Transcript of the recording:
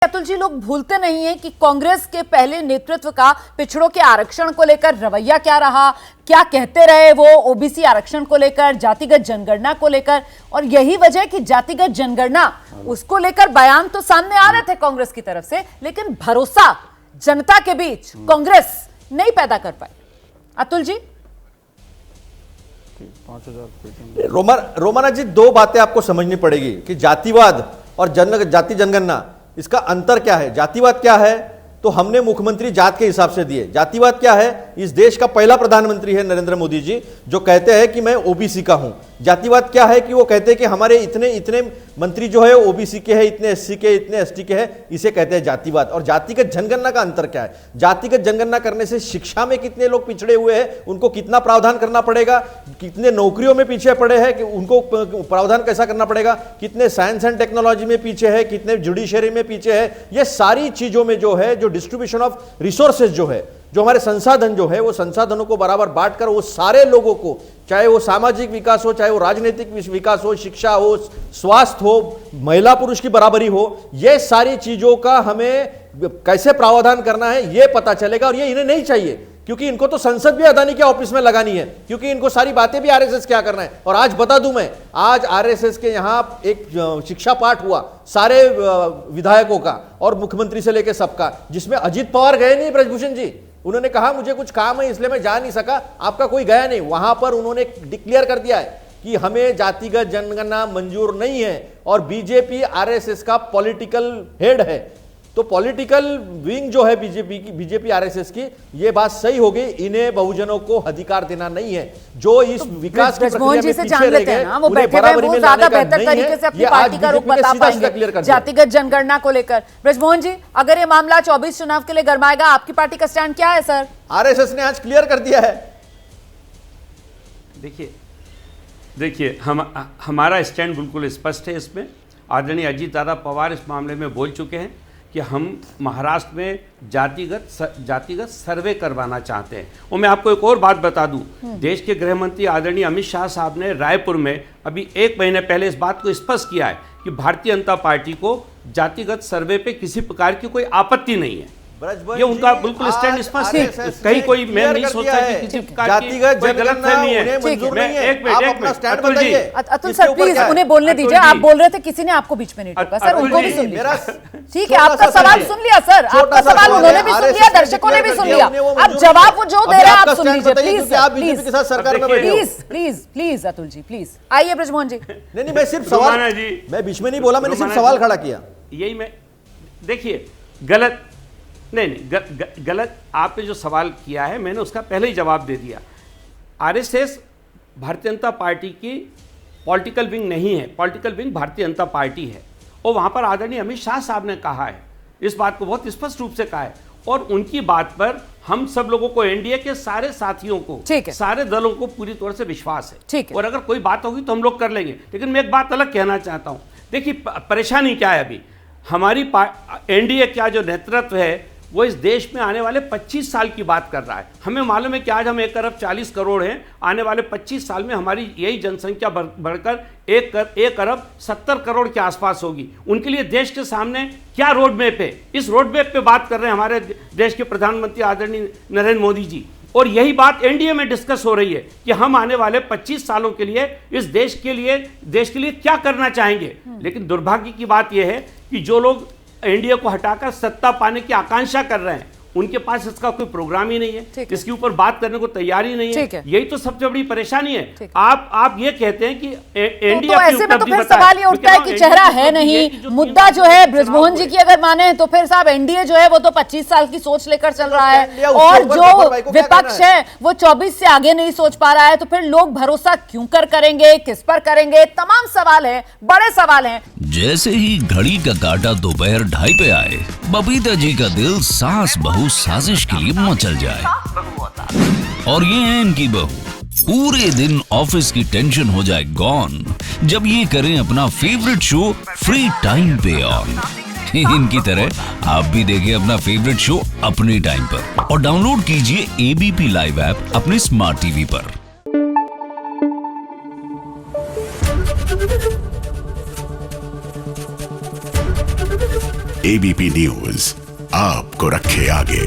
अतुल जी, लोग भूलते नहीं हैं कि कांग्रेस के पहले नेतृत्व का पिछड़ों के आरक्षण को लेकर रवैया क्या रहा, क्या कहते रहे वो ओबीसी आरक्षण को लेकर, जातिगत जनगणना को लेकर। और यही वजह कि जातिगत जनगणना उसको लेकर बयान तो सामने आ रहे थे कांग्रेस की तरफ से, लेकिन भरोसा जनता के बीच कांग्रेस नहीं पैदा कर पाई। अतुल जी, 5000 रोमाना जी, दो बातें आपको समझनी पड़ेगी कि जातिवाद और जाति जनगणना, इसका अंतर क्या है। जातिवाद क्या है तो हमने मुख्यमंत्री जात के हिसाब से दिए। जातिवाद क्या है, इस देश का पहला प्रधानमंत्री है नरेंद्र मोदी जी, जो कहते हैं कि मैं ओबीसी का हूं। जातिवाद क्या है कि वो कहते हैं कि हमारे इतने इतने मंत्री जो है ओबीसी के हैं, इतने एससी के, इतने एसटी के हैं, इसे कहते हैं जातिवाद। और जातिगत जनगणना का अंतर क्या है। जातिगत जनगणना करने से शिक्षा में कितने लोग पिछड़े हुए हैं, उनको कितना प्रावधान करना पड़ेगा, कितने नौकरियों में पीछे पड़े हैं कि उनको प्रावधान कैसा करना पड़ेगा, कितने साइंस एंड टेक्नोलॉजी में पीछे है, कितने जुडिशरी में पीछे है, ये सारी चीजों में जो है, जो डिस्ट्रीब्यूशन ऑफ रिसोर्सेज जो है, जो हमारे संसाधन जो है, वो संसाधनों को बराबर बांटकर वो सारे लोगों को, चाहे वो सामाजिक विकास हो, चाहे वो राजनीतिक विकास हो, शिक्षा हो, स्वास्थ्य हो, महिला पुरुष की बराबरी हो, ये सारी चीजों का हमें कैसे प्रावधान करना है ये पता चलेगा। और ये इन्हें नहीं चाहिए, क्योंकि इनको तो संसद भी अदानी के ऑफिस में लगानी है, क्योंकि इनको सारी बातें भी आरएसएस क्या करना है। और आज बता दूं मैं, आज आरएसएस के यहां एक शिक्षा पाठ हुआ सारे विधायकों का और मुख्यमंत्री से लेकर सबका, जिसमें अजीत पवार गए नहीं। ब्रजभूषण जी, उन्होंने कहा मुझे कुछ काम है इसलिए मैं जा नहीं सका, आपका कोई गया नहीं। वहां पर उन्होंने डिक्लेयर कर दिया है कि हमें जातिगत जनगणना मंजूर नहीं है। और बीजेपी आरएसएस का पॉलिटिकल हेड है, तो पॉलिटिकल विंग जो है बीजेपी आरएसएस की, ये बात सही होगी, इन्हें बहुजनों को अधिकार देना नहीं है। जो इस विकास की प्रक्रिया में पीछे रह गए, उन्हें बराबरी में लाने का नहीं है। ये आज क्लियर कर जातिगत जनगणना को लेकर ब्रजमोहन जी, अगर ये मामला 24 चुनाव के लिए गरमाएगा, आपकी पार्टी का स्टैंड क्या है सर? आरएसएस ने आज क्लियर कर दिया है। देखिए हमारा स्टैंड बिल्कुल स्पष्ट है। इसमें आदरणीय अजीत दादा पवार इस मामले में बोल चुके हैं कि हम महाराष्ट्र में जातिगत सर्वे करवाना चाहते हैं। और मैं आपको एक और बात बता दूं, देश के गृह मंत्री आदरणीय अमित शाह साहब ने रायपुर में अभी 1 महीने पहले इस बात को स्पष्ट किया है कि भारतीय जनता पार्टी को जातिगत सर्वे पे किसी प्रकार की कोई आपत्ति नहीं है। ये उनका बिल्कुल स्टैंड स्पष्ट है। कहीं कोई मैं नहीं सोचता कि किसी प्रकार की कोई गलतफहमी है। एक मिनट अतुल सर, प्लीज उन्हें बोलने दीजिए। आप बोल रहे थे, किसी ने आपको बीच में नहीं टोका सर, उनको भी सुन लिया। ठीक है, आपका सवाल सुन लिया सर, आपका सवाल उन्होंने भी सुन लिया, दर्शकों ने भी सुन लिया। अब जवाब वो जो दे रहे हैं आप सुन लीजिए please please Atul ji, please आइए। ब्रजमोहन जी, नहीं, मैं सिर्फ सवाल, मैं बीच में नहीं बोला, मैंने सिर्फ सवाल खड़ा किया। यही मैं, देखिए गलत नहीं, गलत आपने जो सवाल किया है मैंने उसका पहले ही जवाब दे दिया। आरएसएस भारतीय जनता पार्टी की पॉलिटिकल विंग नहीं है, political wing Bharatiya Janata party है। और वहाँ पर आदरणीय अमित शाह साहब ने कहा है, इस बात को बहुत स्पष्ट रूप से कहा है। और उनकी बात पर हम सब लोगों को, एनडीए के सारे साथियों को, सारे दलों को पूरी तरह से विश्वास है। और अगर कोई बात होगी तो हम लोग कर लेंगे। लेकिन मैं एक बात अलग कहना चाहता हूँ। देखिए परेशानी क्या है, अभी हमारी एनडीए का जो नेतृत्व है वो इस देश में आने वाले 25 साल की बात कर रहा है। हमें मालूम है कि आज हम 1 अरब 40 करोड़ हैं, आने वाले 25 साल में हमारी यही जनसंख्या बढ़कर 1 अरब 70 करोड़ के आसपास होगी। उनके लिए देश के सामने क्या रोड मैप है, इस रोड मैप पे बात कर रहे हैं हमारे देश के प्रधानमंत्री आदरणीय नरेंद्र मोदी जी। और यही बात एनडीए में डिस्कस हो रही है कि हम आने वाले 25 सालों के लिए इस देश के लिए क्या करना चाहेंगे। लेकिन दुर्भाग्य की बात यह है कि जो लोग एनडीए को हटाकर सत्ता पाने की आकांक्षा कर रहे हैं, उनके पास इसका कोई प्रोग्राम ही नहीं है, इसके ऊपर बात करने को तैयार ही नहीं है। यही तो सबसे बड़ी परेशानी है। आप ये कहते हैं कि एनडीए तो ऐसे में तो फिर सवाल ये उठता है कि चेहरा है नहीं। मुद्दा जो है ब्रजमोहन जी की अगर माने तो फिर साहब एनडीए जो है वो तो 25 साल की सोच लेकर चल रहा है, और जो विपक्ष है वो 24 से आगे नहीं सोच पा रहा है। तो फिर लोग भरोसा क्यों करेंगे, किस पर करेंगे? तमाम सवाल है, बड़े सवाल हैं। जैसे ही घड़ी का काटा दोपहर 2:30 पे आए, बबीता जी का दिल सास बहू साजिश के लिए मचल जाए। और ये है इनकी बहू, पूरे दिन ऑफिस की टेंशन हो जाए गॉन जब ये करें अपना फेवरेट शो फ्री टाइम पे ऑन। इनकी तरह आप भी देखें अपना फेवरेट शो अपने टाइम पर और डाउनलोड कीजिए एबीपी लाइव ऐप अपने स्मार्ट टीवी पर। एबीपी न्यूज आपको रखे आगे।